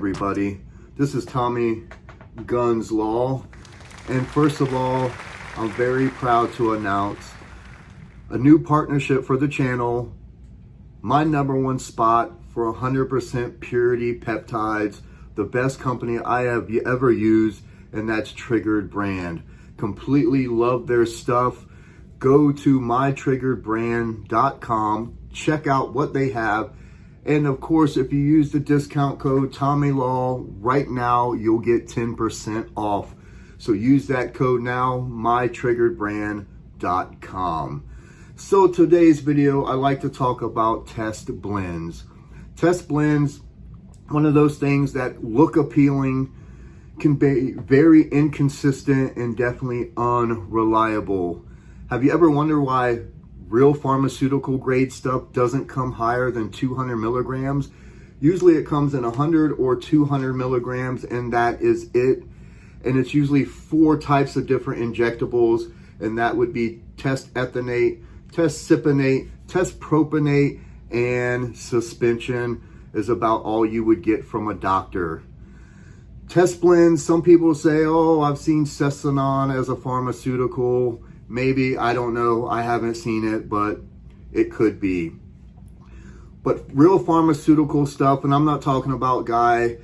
everybody. This is Tommy Guns Law, and first of all, I'm very proud to announce a new partnership for the channel. My #1 spot for 100% purity peptides, the best company I have ever used, and that's Triggered Brand. Completely love their stuff. Go to mytriggeredbrand.com, check out what they have. And of course, if you use the discount code TommyLaw right now, you'll get 10% off. So use that code now, mytriggeredbrand.com. So today's video, I like to talk about Test Blends. Test Blends, one of those things that look appealing, can be very inconsistent and definitely unreliable. Have you ever wondered why real pharmaceutical grade stuff doesn't come higher than 200 milligrams? Usually it comes in 100 or 200 milligrams, and that is it. And it's usually 4 types of different injectables, and that would be test ethynate, test cypionate, test propionate, and suspension is about all you would get from a doctor. Test Blends, some people say, oh, I've seen Testosterone as a pharmaceutical. Maybe, I don't know, I haven't seen it, but it could be. But real pharmaceutical stuff, and I'm not talking about guy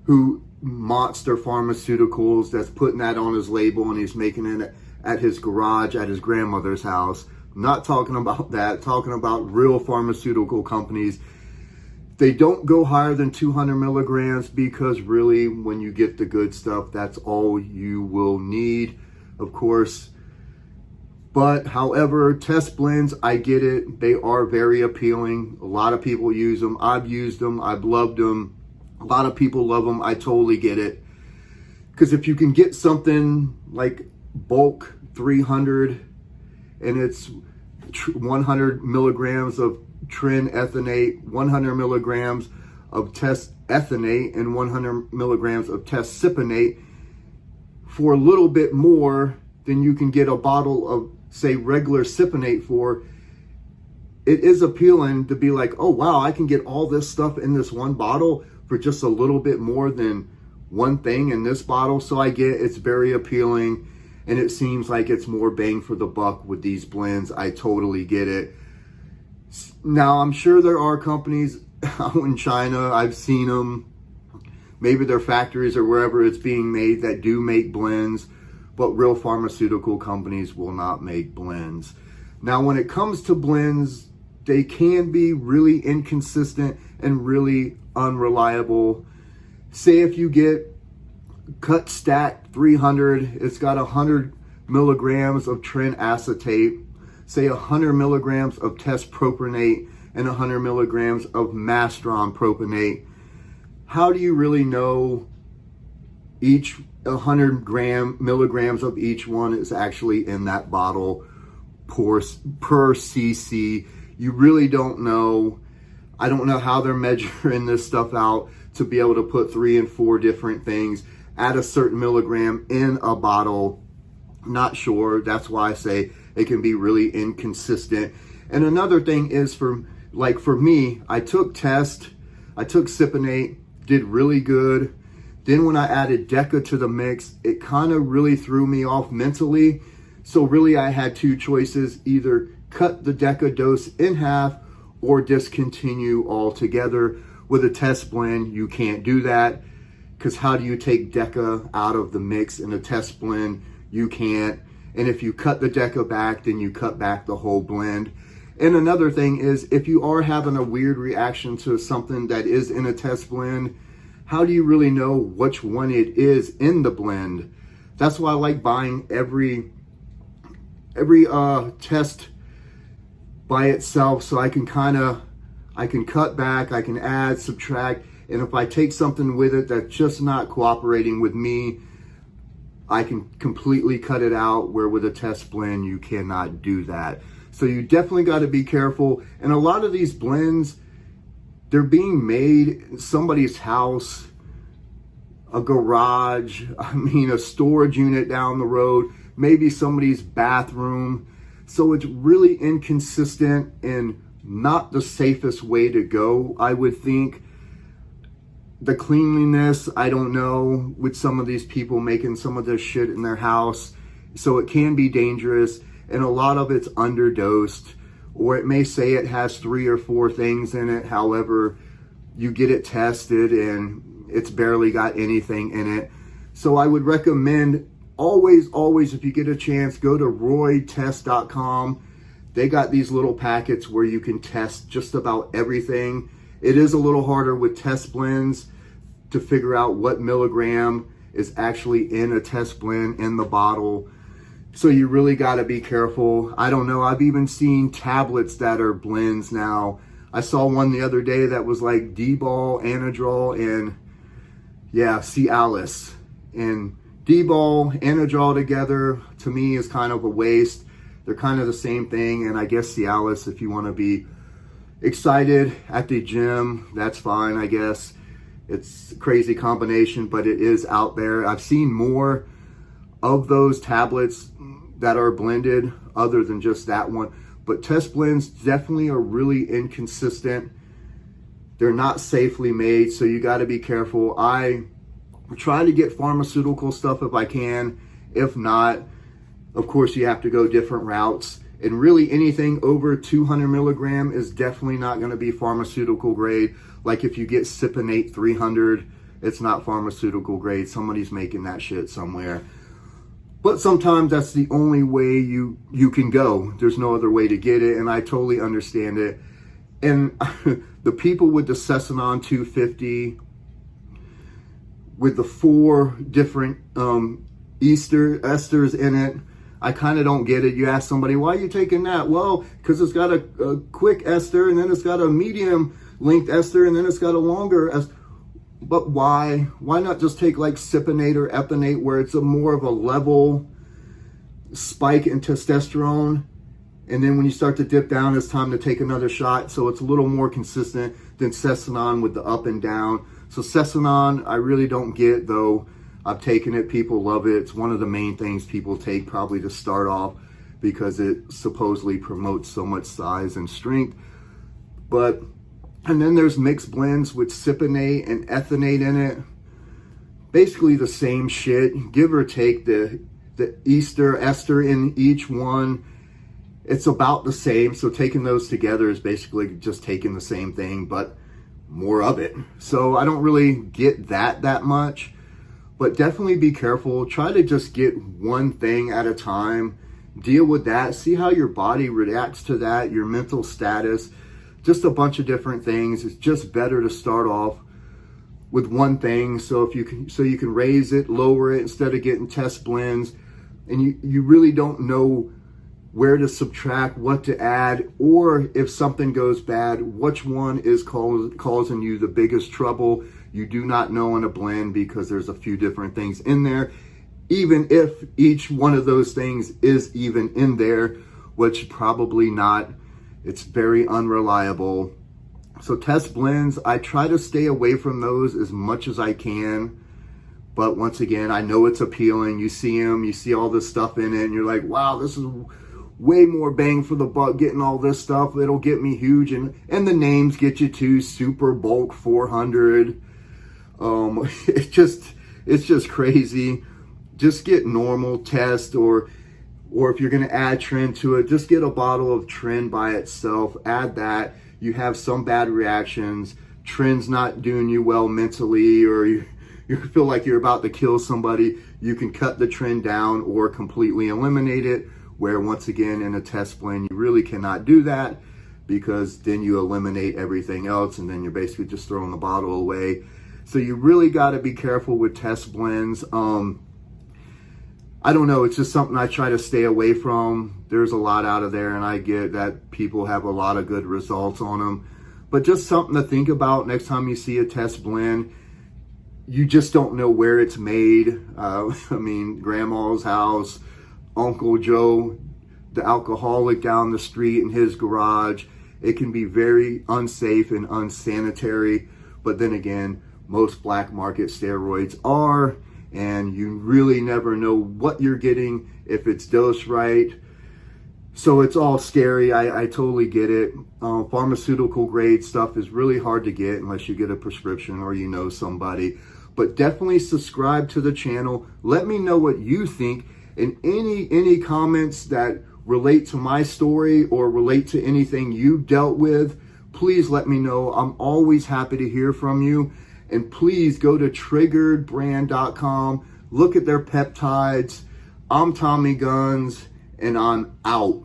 who monster pharmaceuticals that's putting that on his label and he's making it at his garage at his grandmother's house. I'm not talking about that, talking about real pharmaceutical companies. They don't go higher than 200 milligrams because really when you get the good stuff, that's all you will need, of course. But however, Test Blends, I get it. They are very appealing. A lot of people use them. I've used them. I've loved them. A lot of people love them. I totally get it. Because if you can get something like bulk 300 and it's 100 milligrams of trin-ethynate, 100 milligrams of test ethynate, and 100 milligrams of test cypionate for a little bit more than you can get a bottle of, say, regular cypionate for, it is appealing to be like, oh wow, I can get all this stuff in this one bottle for just a little bit more than one thing in this bottle. So I get it's very appealing, and it seems like it's more bang for the buck with these blends. I totally get it. Now, I'm sure there are companies out in China, I've seen them, maybe their factories or wherever it's being made, that do make blends, but real pharmaceutical companies will not make blends. Now, when it comes to blends, they can be really inconsistent and really unreliable. Say if you get Cut Stat 300, it's got 100 milligrams of trin acetate, say 100 milligrams of test propionate, and 100 milligrams of mastron propionate. How do you really know each 100 milligrams of each one is actually in that bottle per cc? You really don't know. I don't know how they're measuring this stuff out to be able to put 3 and 4 different things at a certain milligram in a bottle. Not sure. That's why I say it can be really inconsistent. And another thing is, for me, I took cypionate, did really good. Then when I added Deca to the mix, it kind of really threw me off mentally. So really I had 2 choices: either cut the Deca dose in half or discontinue altogether. With a Test Blend, you can't do that, because how do you take Deca out of the mix in a Test Blend? You can't. And if you cut the Deca back, then you cut back the whole blend. And another thing is, if you are having a weird reaction to something that is in a Test Blend, how do you really know which one it is in the blend? That's why I like buying every test by itself, so I can cut back, I can add, subtract, and if I take something with it that's just not cooperating with me, I can completely cut it out, where with a Test Blend, you cannot do that. So you definitely got to be careful. And a lot of these blends, they're being made in somebody's house, a garage, a storage unit down the road, maybe somebody's bathroom. So it's really inconsistent and not the safest way to go, I would think. The cleanliness, I don't know, with some of these people making some of this shit in their house. So it can be dangerous, and a lot of it's underdosed, or it may say it has 3 or 4 things in it. However, you get it tested and it's barely got anything in it. So I would recommend always, if you get a chance, go to roidtest.com. They got these little packets where you can test just about everything. It is a little harder with test blends to figure out what milligram is actually in a test blend in the bottle. So you really got to be careful. I don't know. I've even seen tablets that are blends now. I saw one the other day that was like D-ball, Anadrol, and yeah, Cialis. And D-ball, Anadrol together, to me, is kind of a waste. They're kind of the same thing. And I guess Cialis, if you want to be excited at the gym, that's fine, I guess. It's a crazy combination, but it is out there. I've seen more of those tablets that are blended other than just that one. But test blends definitely are really inconsistent. They're not safely made, so you got to be careful. I try to get pharmaceutical stuff if I can. If not, of course, you have to go different routes. And really anything over 200 milligram is definitely not going to be pharmaceutical grade. Like if you get Cypionate 300, it's not pharmaceutical grade. Somebody's making that shit somewhere. But sometimes that's the only way you can go. There's no other way to get it, and I totally understand it. And the people with the Testosterone 250, with the 4 different esters in it, I kind of don't get it. You ask somebody, why are you taking that? Well, because it's got a quick ester, and then it's got a medium length ester, and then it's got a longer ester. But why? Why not just take like Cypionate or Epinate, where it's a more of a level spike in testosterone, and then when you start to dip down, it's time to take another shot. So it's a little more consistent than Testosterone with the up and down. So Testosterone, I really don't get, though. I've taken it. People love it. It's one of the main things people take probably to start off because it supposedly promotes so much size and strength. And then there's mixed blends with Cypionate and Ethynate in it. Basically the same shit, give or take the ester in each one. It's about the same. So taking those together is basically just taking the same thing, but more of it. So I don't really get that much, but definitely be careful. Try to just get one thing at a time. Deal with that. See how your body reacts to that, your mental status. Just a bunch of different things. It's just better to start off with one thing, so you can raise it, lower it, instead of getting test blends, and you really don't know where to subtract, what to add, or if something goes bad, which one is causing you the biggest trouble. You do not know in a blend because there's a few different things in there, even if each one of those things is even in there, which probably not. It's very unreliable. So test blends, I try to stay away from those as much as I can. But once again, I know it's appealing. You see them, you see all this stuff in it, and you're like, wow, this is way more bang for the buck getting all this stuff. It'll get me huge. And the names get you to Super Bulk 400. It's just crazy. Just get normal test, or if you're going to add Tren to it, just get a bottle of Tren by itself. Add that. You have some bad reactions. Tren's not doing you well mentally, or you feel like you're about to kill somebody. You can cut the Tren down or completely eliminate it, where once again in a test blend, you really cannot do that, because then you eliminate everything else and then you're basically just throwing the bottle away. So you really got to be careful with test blends. I don't know, it's just something I try to stay away from. There's a lot out of there, and I get that people have a lot of good results on them. But just something to think about next time you see a test blend. You just don't know where it's made. I mean, grandma's house, Uncle Joe, the alcoholic down the street in his garage. It can be very unsafe and unsanitary. But then again, most black market steroids are. And you really never know what you're getting, if it's dosed right. So it's all scary. I totally get it. Pharmaceutical grade stuff is really hard to get unless you get a prescription or you know somebody. But definitely subscribe to the channel. Let me know what you think, and any comments that relate to my story or relate to anything you dealt with, please let me know. I'm always happy to hear from you. And please go to triggeredbrand.com. Look at their peptides. I'm Tommy Guns, and I'm out.